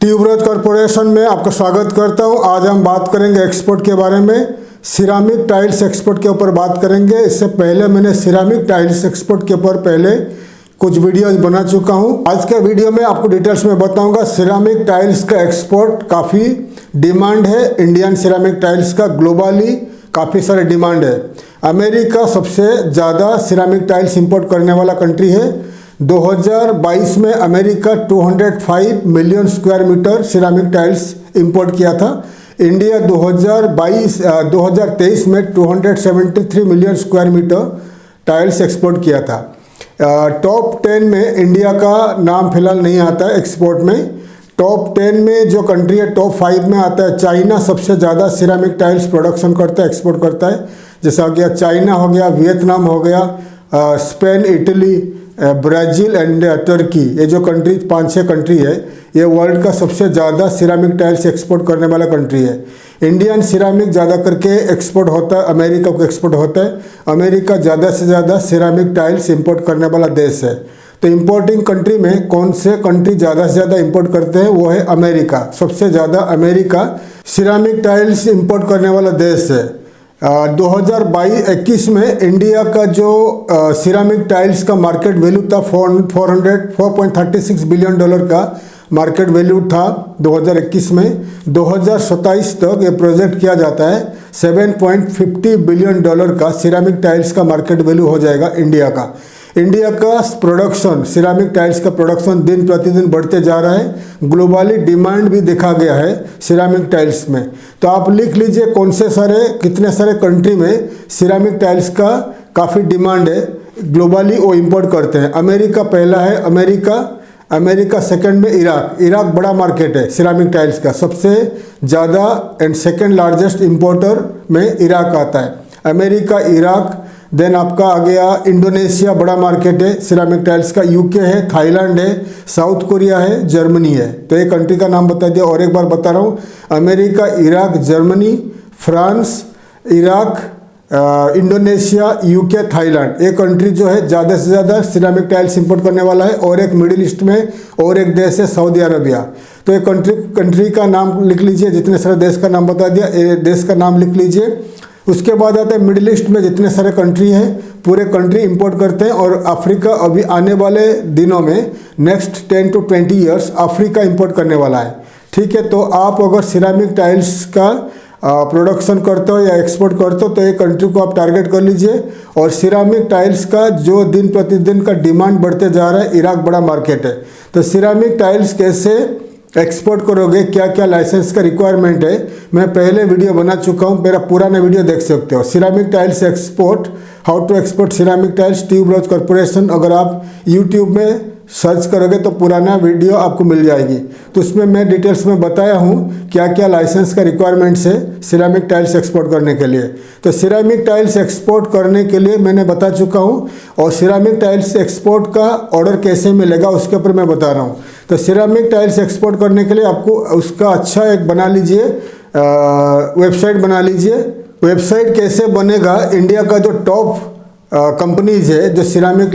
Tuberose corporation में आपका स्वागत करता हूं। आज हम बात करेंगे एक्सपोर्ट के बारे में। सिरामिक टाइल्स एक्सपोर्ट के ऊपर बात करेंगे। इससे पहले मैंने सिरामिक टाइल्स एक्सपोर्ट के ऊपर पहले कुछ वीडियोज बना चुका हूं। आज के वीडियो में आपको डिटेल्स में बताऊंगा। सिरामिक टाइल्स का एक्सपोर्ट काफ़ी डिमांड है। इंडियन सिरामिक टाइल्स का ग्लोबली काफ़ी सारे डिमांड है। अमेरिका सबसे ज़्यादा सिरामिक टाइल्स इंपोर्ट करने वाला कंट्री है। 2022 में America 205 million square metre ceramic tiles import किया था। इंडिया 2023 में 273 million square metre tiles export किया था। टॉप 10 में इंडिया का नाम फिलहाल नहीं आता है एक्सपोर्ट में। टॉप 10 में जो कंट्री है, टॉप 5 में आता है चाइना। सबसे ज़्यादा सिरामिक टाइल्स प्रोडक्शन करता है, एक्सपोर्ट करता है। जैसा हो गया चाइना, हो गया वियतनाम, हो गया Spain, Italy, Brazil and Turkey. ये जो कंट्री 5-6 कंट्री है, ये वर्ल्ड का सबसे ज़्यादा सिरामिक टाइल्स एक्सपोर्ट करने वाला कंट्री है। इंडियन सिरामिक ज़्यादा करके एक्सपोर्ट होता है, अमेरिका को एक्सपोर्ट होता है। अमेरिका ज़्यादा से ज़्यादा सिरामिक टाइल्स इंपोर्ट करने वाला देश है। तो इंपोर्टिंग कंट्री में कौन से कंट्री ज़्यादा से ज़्यादा इंपोर्ट करते हैं, वो है अमेरिका। सबसे ज़्यादा अमेरिका सिरामिक टाइल्स इंपोर्ट करने वाला देश है। 2022-21 में इंडिया का जो सिरामिक टाइल्स का मार्केट वैल्यू था 436 बिलियन डॉलर का मार्केट वैल्यू था 2021 में। 2027 तक ये प्रोजेक्ट किया जाता है 7.50 बिलियन डॉलर का सिरामिक टाइल्स का मार्केट वैल्यू हो जाएगा इंडिया का। इंडिया का प्रोडक्शन, सिरामिक टाइल्स का प्रोडक्शन दिन प्रतिदिन बढ़ते जा रहा है। ग्लोबली डिमांड भी देखा गया है सिरामिक टाइल्स में। तो आप लिख लीजिए कितने सारे कंट्री में सिरामिक टाइल्स का काफ़ी डिमांड है। ग्लोबली वो इंपोर्ट करते हैं। अमेरिका पहला है, अमेरिका सेकंड में इराक बड़ा मार्केट है सिरामिक टाइल्स का। सबसे ज़्यादा एंड सेकंड लार्जेस्ट इंपोर्टर में इराक आता है। अमेरिका, इराक, देन आपका आ गया इंडोनेशिया, बड़ा मार्केट है सिरामिक टाइल्स का। यूके है, थाईलैंड है, साउथ कोरिया है, जर्मनी है। तो ये कंट्री का नाम बता दिया और एक बार बता रहा हूँ। America, Iraq, Germany, France, Iraq, Indonesia, UK, Thailand. ये कंट्री जो है ज़्यादा से ज़्यादा सिरामिक टाइल्स इंपोर्ट करने वाला है। और एक मिडिल ईस्ट में और एक देश है सऊदी अरबिया। तो ये कंट्री का नाम लिख लीजिए। जितने सारे देश का नाम बता दिया, ये देश का नाम लिख लीजिए। उसके बाद आता है मिडिल ईस्ट में जितने सारे कंट्री हैं, पूरे कंट्री इंपोर्ट करते हैं। और अफ्रीका अभी आने वाले दिनों में next 10 to 20 years Africa import करने वाला है। ठीक है, तो आप अगर सिरामिक टाइल्स का प्रोडक्शन करते हो या एक्सपोर्ट करते हो तो ये कंट्री को आप टारगेट कर लीजिए। और सिरामिक टाइल्स का जो दिन प्रतिदिन का डिमांड बढ़ते जा रहा है, इराक बड़ा मार्केट है। तो सिरामिक टाइल्स कैसे एक्सपोर्ट करोगे, क्या क्या लाइसेंस का रिक्वायरमेंट है, मैं पहले वीडियो बना चुका हूँ। मेरा पुराना वीडियो देख सकते हो। Ceramic tiles export, how to export ceramic tiles, Tuberose Corporation. अगर आप यूट्यूब में सर्च करोगे तो पुराना वीडियो आपको मिल जाएगी। तो उसमें मैं डिटेल्स में बताया हूँ क्या क्या लाइसेंस का रिक्वायरमेंट्स है सिरामिक टाइल्स एक्सपोर्ट करने के लिए। तो सिरामिक टाइल्स एक्सपोर्ट करने के लिए मैंने बता चुका हूँ। और सिरामिक टाइल्स एक्सपोर्ट का ऑर्डर कैसे मिलेगा उसके ऊपर मैं बता रहा हूँ। तो सिरामिक टाइल्स एक्सपोर्ट करने के लिए आपको उसका अच्छा एक बना लीजिए, वेबसाइट बना लीजिए। वेबसाइट कैसे बनेगा, इंडिया का जो टॉप कंपनीज है जो सिरामिक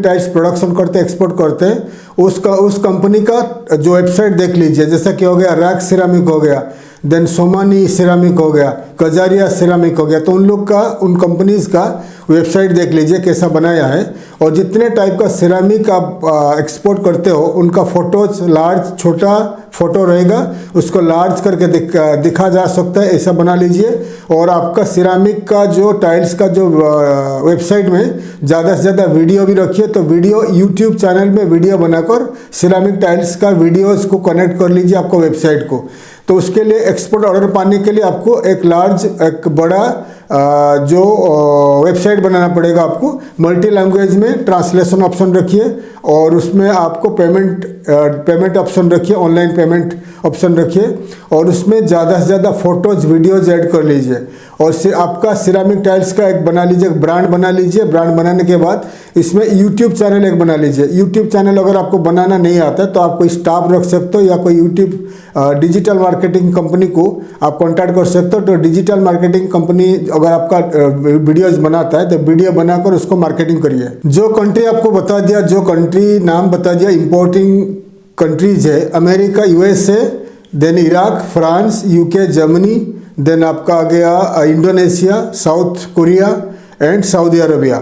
टाइल्स प्रोडक्शन करते हैं, एक्सपोर्ट करते हैं, उस कंपनी का जो वेबसाइट देख लीजिए। जैसा कि हो गया रैक सिरामिक हो गया, देन सोमानी सिरामिक हो गया, कजारिया सिरामिक हो गया। तो उन लोग का, उन कंपनीज का वेबसाइट देख लीजिए कैसा बनाया है। और जितने टाइप का सिरामिक आप एक्सपोर्ट करते हो उनका फोटोज, लार्ज छोटा फोटो रहेगा, उसको लार्ज करके दिखा जा सकता है, ऐसा बना लीजिए। और आपका सिरामिक का जो टाइल्स का जो वेबसाइट में ज़्यादा से ज़्यादा वीडियो भी रखिए। तो वीडियो यूट्यूब चैनल में वीडियो बनाकर सिरामिक टाइल्स का वीडियोज़ को कनेक्ट कर लीजिए आपको वेबसाइट को। तो उसके लिए एक्सपोर्ट ऑर्डर पाने के लिए आपको एक बड़ा जो वेबसाइट बनाना पड़ेगा आपको। मल्टी लैंग्वेज में ट्रांसलेशन ऑप्शन रखिए और उसमें आपको पेमेंट ऑप्शन रखिए, ऑनलाइन पेमेंट ऑप्शन रखिए। और उसमें ज़्यादा से ज़्यादा फ़ोटोज़, वीडियोज़ ऐड कर लीजिए। और आपका सिरामिक टाइल्स का एक बना लीजिए, ब्रांड बना लीजिए। ब्रांड बनाने के बाद इसमें यूट्यूब चैनल एक बना लीजिए। यूट्यूब चैनल अगर आपको बनाना नहीं आता है तो आप कोई स्टाफ रख सकते हो या कोई यूट्यूब डिजिटल मार्केटिंग कंपनी को आप कॉन्टैक्ट कर सकते हो। तो डिजिटल मार्केटिंग कंपनी अगर आपका वीडियोज बनाता है तो वीडियो बनाकर उसको मार्केटिंग करिए। जो कंट्री आपको बता दिया, जो कंट्री नाम बता दिया इंपोर्टिंग कंट्रीज है America, USA, then Iraq, France, UK, Germany, then आपका आ गया Indonesia, South Korea and Saudi Arabia,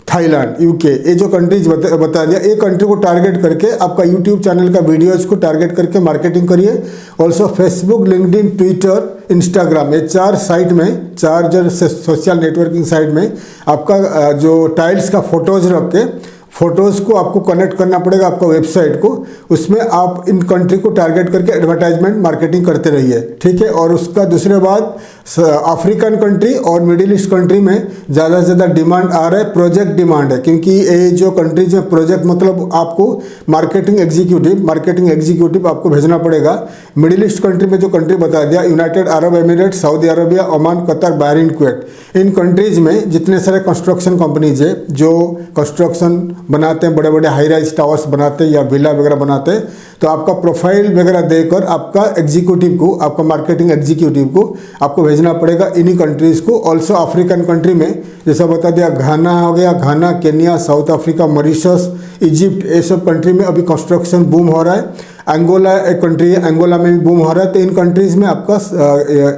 Thailand, UK. ये जो कंट्रीज बता दिया, ये कंट्री को टारगेट करके आपका यूट्यूब चैनल का वीडियोज को टारगेट करके मार्केटिंग करिए। Also Facebook, LinkedIn, Twitter, Instagram, ये 4 साइट में, 4 जो सोशल नेटवर्किंग साइट में आपका जो टाइल्स का फोटोज रख के फोटोज़ को आपको कनेक्ट करना पड़ेगा आपका वेबसाइट को, उसमें आप इन कंट्री को टारगेट करके एडवर्टाइजमेंट मार्केटिंग करते रहिए, ठीक है। और उसका दूसरे बात अफ्रीकन कंट्री और मिडिल ईस्ट कंट्री में ज़्यादा से ज़्यादा डिमांड आ रहा है, प्रोजेक्ट डिमांड है, क्योंकि ये जो कंट्रीज में प्रोजेक्ट मतलब आपको मार्केटिंग एग्जीक्यूटिव आपको भेजना पड़ेगा। मिडिल ईस्ट कंट्री में जो कंट्री बता दिया, united Arab emirate, Saudi Arabia, Oman, Qatar, Bahrain, Kuwait, इन कंट्रीज़ में जितने सारे कंस्ट्रक्शन कंपनीज है जो कंस्ट्रक्शन बनाते हैं, बड़े बड़े हाई राइज टावर्स बनाते हैं या विला वगैरह बनाते हैं, तो आपका प्रोफाइल वगैरह देकर आपका एग्जीक्यूटिव को, आपका मार्केटिंग एग्जीक्यूटिव को आपको भेजना पड़ेगा इन्हीं कंट्रीज़ को। ऑल्सो अफ्रीकन कंट्री में जैसा बता दिया, घाना हो गया, Ghana, Kenya, South Africa, Mauritius, Egypt, ये सब कंट्री में अभी कंस्ट्रक्शन बूम हो रहा है। अंगोला एक कंट्री है, अंगोला में भी बूम हो रहा है। तो इन कंट्रीज़ में आपका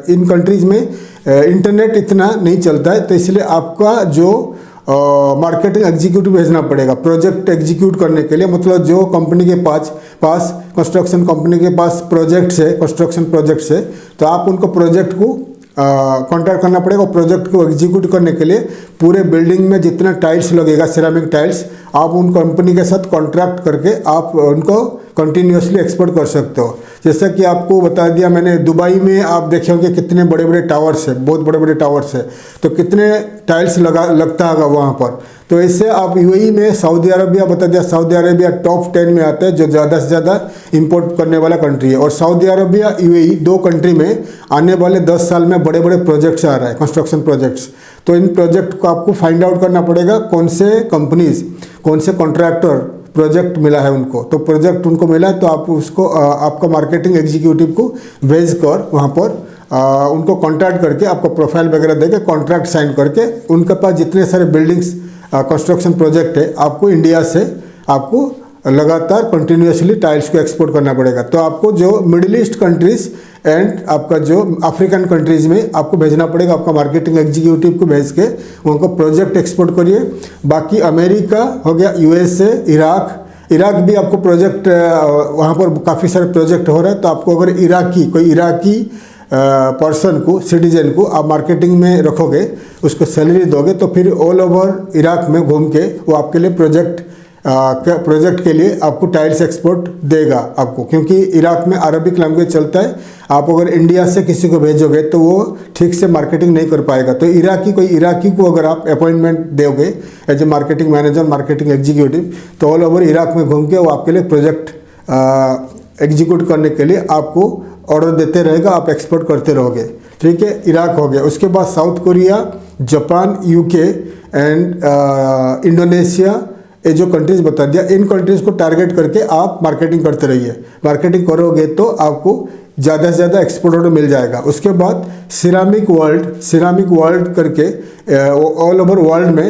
इन कंट्रीज़ में इंटरनेट इतना नहीं चलता है, तो इसलिए आपका जो मार्केटिंग एग्जीक्यूटिव भेजना पड़ेगा प्रोजेक्ट एग्जीक्यूट करने के लिए। मतलब जो कंपनी के पास कंस्ट्रक्शन कंपनी के पास प्रोजेक्ट्स है, कंस्ट्रक्शन प्रोजेक्ट्स है, तो आप उनको प्रोजेक्ट को कॉन्टैक्ट करना पड़ेगा। प्रोजेक्ट को एग्जीक्यूट करने के लिए पूरे बिल्डिंग में जितना टाइल्स लगेगा, सिरेमिक टाइल्स, आप उन कंपनी के साथ कॉन्ट्रैक्ट करके आप उनको कंटिन्यूसली एक्सपोर्ट कर सकते हो। जैसा कि आपको बता दिया मैंने, दुबई में आप देखे होंगे कितने बड़े बड़े टावर्स है, बहुत बड़े बड़े टावर्स है, तो कितने टाइल्स लगता होगा वहाँ पर। तो इससे आप यूएई में, सऊदी अरबिया बता दिया, सऊदी अरबिया टॉप 10 में आता है जो ज़्यादा से ज़्यादा इंपोर्ट करने वाला कंट्री है। और सऊदी अरबिया, यूएई, 2 कंट्री में आने वाले 10 साल में बड़े बड़े प्रोजेक्ट्स आ रहा है, कंस्ट्रक्शन प्रोजेक्ट्स। तो इन प्रोजेक्ट को आपको फाइंड आउट करना पड़ेगा कौन से कंपनीज, कौन से कॉन्ट्रैक्टर प्रोजेक्ट मिला है उनको। तो प्रोजेक्ट उनको मिला है तो आप उसको आपका मार्केटिंग एग्जीक्यूटिव को भेज कर वहाँ पर उनको कॉन्टैक्ट करके आपका प्रोफाइल वगैरह देके कॉन्ट्रैक्ट साइन करके, उनके पास जितने सारे बिल्डिंग्स कंस्ट्रक्शन प्रोजेक्ट है, आपको इंडिया से आपको लगातार कंटिन्यूसली टाइल्स को एक्सपोर्ट करना पड़ेगा। तो आपको जो मिडिल ईस्ट कंट्रीज़ एंड आपका जो अफ्रीकन कंट्रीज़ में आपको भेजना पड़ेगा, आपका मार्केटिंग एग्जीक्यूटिव को भेज के उनको प्रोजेक्ट एक्सपोर्ट करिए। बाकी अमेरिका हो गया, यूएसए, इराक भी आपको प्रोजेक्ट, वहाँ पर काफ़ी सारे प्रोजेक्ट हो रहे हैं। तो आपको अगर कोई इराकी पर्सन को, सिटीजन को आप मार्केटिंग में रखोगे, उसको सैलरी दोगे, तो फिर ऑल ओवर इराक में घूम के वो आपके लिए प्रोजेक्ट के लिए आपको टाइल्स एक्सपोर्ट देगा आपको, क्योंकि इराक में अरबिक लैंग्वेज चलता है। आप अगर इंडिया से किसी को भेजोगे तो वो ठीक से मार्केटिंग नहीं कर पाएगा। तो कोई इराकी को अगर आप अपॉइंटमेंट दोगे as a marketing manager, marketing executive, तो ऑल ओवर इराक में घूम के वो आपके लिए प्रोजेक्ट एग्जीक्यूट करने के लिए आपको ऑर्डर देते रहेगा, आप एक्सपोर्ट करते रहोगे, ठीक है। इराक हो गया। उसके बाद south Korea, Japan, UK and Indonesia, ये जो कंट्रीज़ बता दिया, इन कंट्रीज़ को टारगेट करके आप मार्केटिंग करते रहिए। मार्केटिंग करोगे तो आपको ज़्यादा से ज़्यादा एक्सपोर्ट ऑर्डर मिल जाएगा। उसके बाद सिरामिक वर्ल्ड करके ऑल ओवर वर्ल्ड में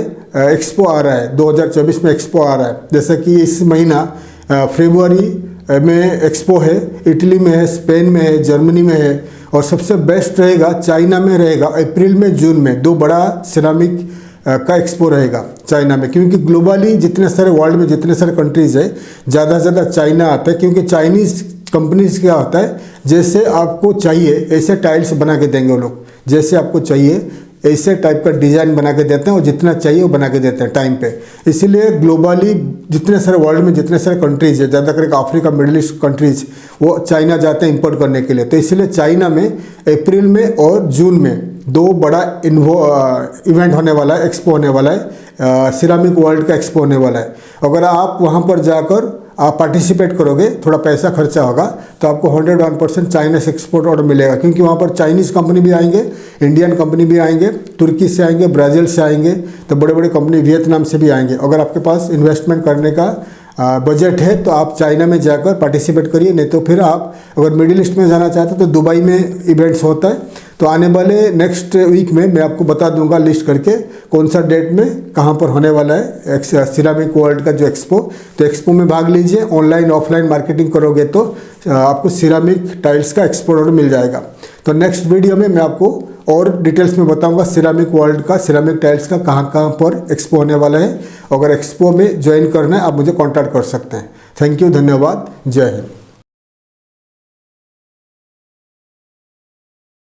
एक्सपो आ रहा है, 2024 में एक्सपो आ रहा है। जैसे कि इस महीना फरवरी में एक्सपो है, इटली में है, स्पेन में है, जर्मनी में है, और सबसे बेस्ट रहेगा चाइना में रहेगा, अप्रैल में, जून में 2 बड़ा सिरामिक का एक्सपो रहेगा चाइना में। क्योंकि ग्लोबली जितने सारे वर्ल्ड में जितने सारे कंट्रीज़ है, ज़्यादा से ज़्यादा चाइना आता है, क्योंकि चाइनीज़ कंपनीज़ क्या होता है, जैसे आपको चाहिए ऐसे टाइल्स बना के देंगे वो लोग, जैसे आपको चाहिए ऐसे टाइप का डिज़ाइन बना के देते हैं, और जितना चाहिए वो बना के देते हैं टाइम पे। इसीलिए ग्लोबली जितने सारे वर्ल्ड में जितने सारे कंट्रीज़ है, ज़्यादा करके अफ्रीका, मिडिल ईस्ट कंट्रीज़, वो चाइना जाते हैं इंपोर्ट करने के लिए। तो इसलिए चाइना में अप्रैल में और जून में 2 बड़ा इवेंट होने वाला है, एक्सपो होने वाला है, सिरामिक वर्ल्ड का एक्सपो होने वाला है। अगर आप वहाँ पर जाकर आप पार्टिसिपेट करोगे, थोड़ा पैसा खर्चा होगा, तो आपको 101% चाइना से एक्सपोर्ट ऑर्डर मिलेगा। क्योंकि वहाँ पर चाइनीज़ कंपनी भी आएंगे, इंडियन कंपनी भी आएंगे, तुर्की से आएंगे, ब्राज़ील से आएंगे, तो बड़े बड़े कंपनी वियतनाम से भी आएंगे। अगर आपके पास इन्वेस्टमेंट करने का बजट है तो आप चाइना में जाकर पार्टिसिपेट करिए। नहीं तो फिर आप अगर मिडिल ईस्ट में जाना चाहते हो तो दुबई में इवेंट्स होता है, तो आने वाले नेक्स्ट वीक में मैं आपको बता दूंगा लिस्ट करके कौन सा डेट में कहाँ पर होने वाला है सिरामिक वर्ल्ड का जो एक्सपो। तो एक्सपो में भाग लीजिए, ऑनलाइन ऑफलाइन मार्केटिंग करोगे तो आपको सिरामिक टाइल्स का एक्सपोर्टर मिल जाएगा। तो नेक्स्ट वीडियो में मैं आपको और डिटेल्स में बताऊंगा सिरामिक वर्ल्ड का, सिरामिक टाइल्स का कहाँ कहाँ पर एक्सपो होने वाला है। अगर एक्सपो में ज्वाइन करना है आप मुझे कॉन्टैक्ट कर सकते हैं। थैंक यू, धन्यवाद, जय हिंद।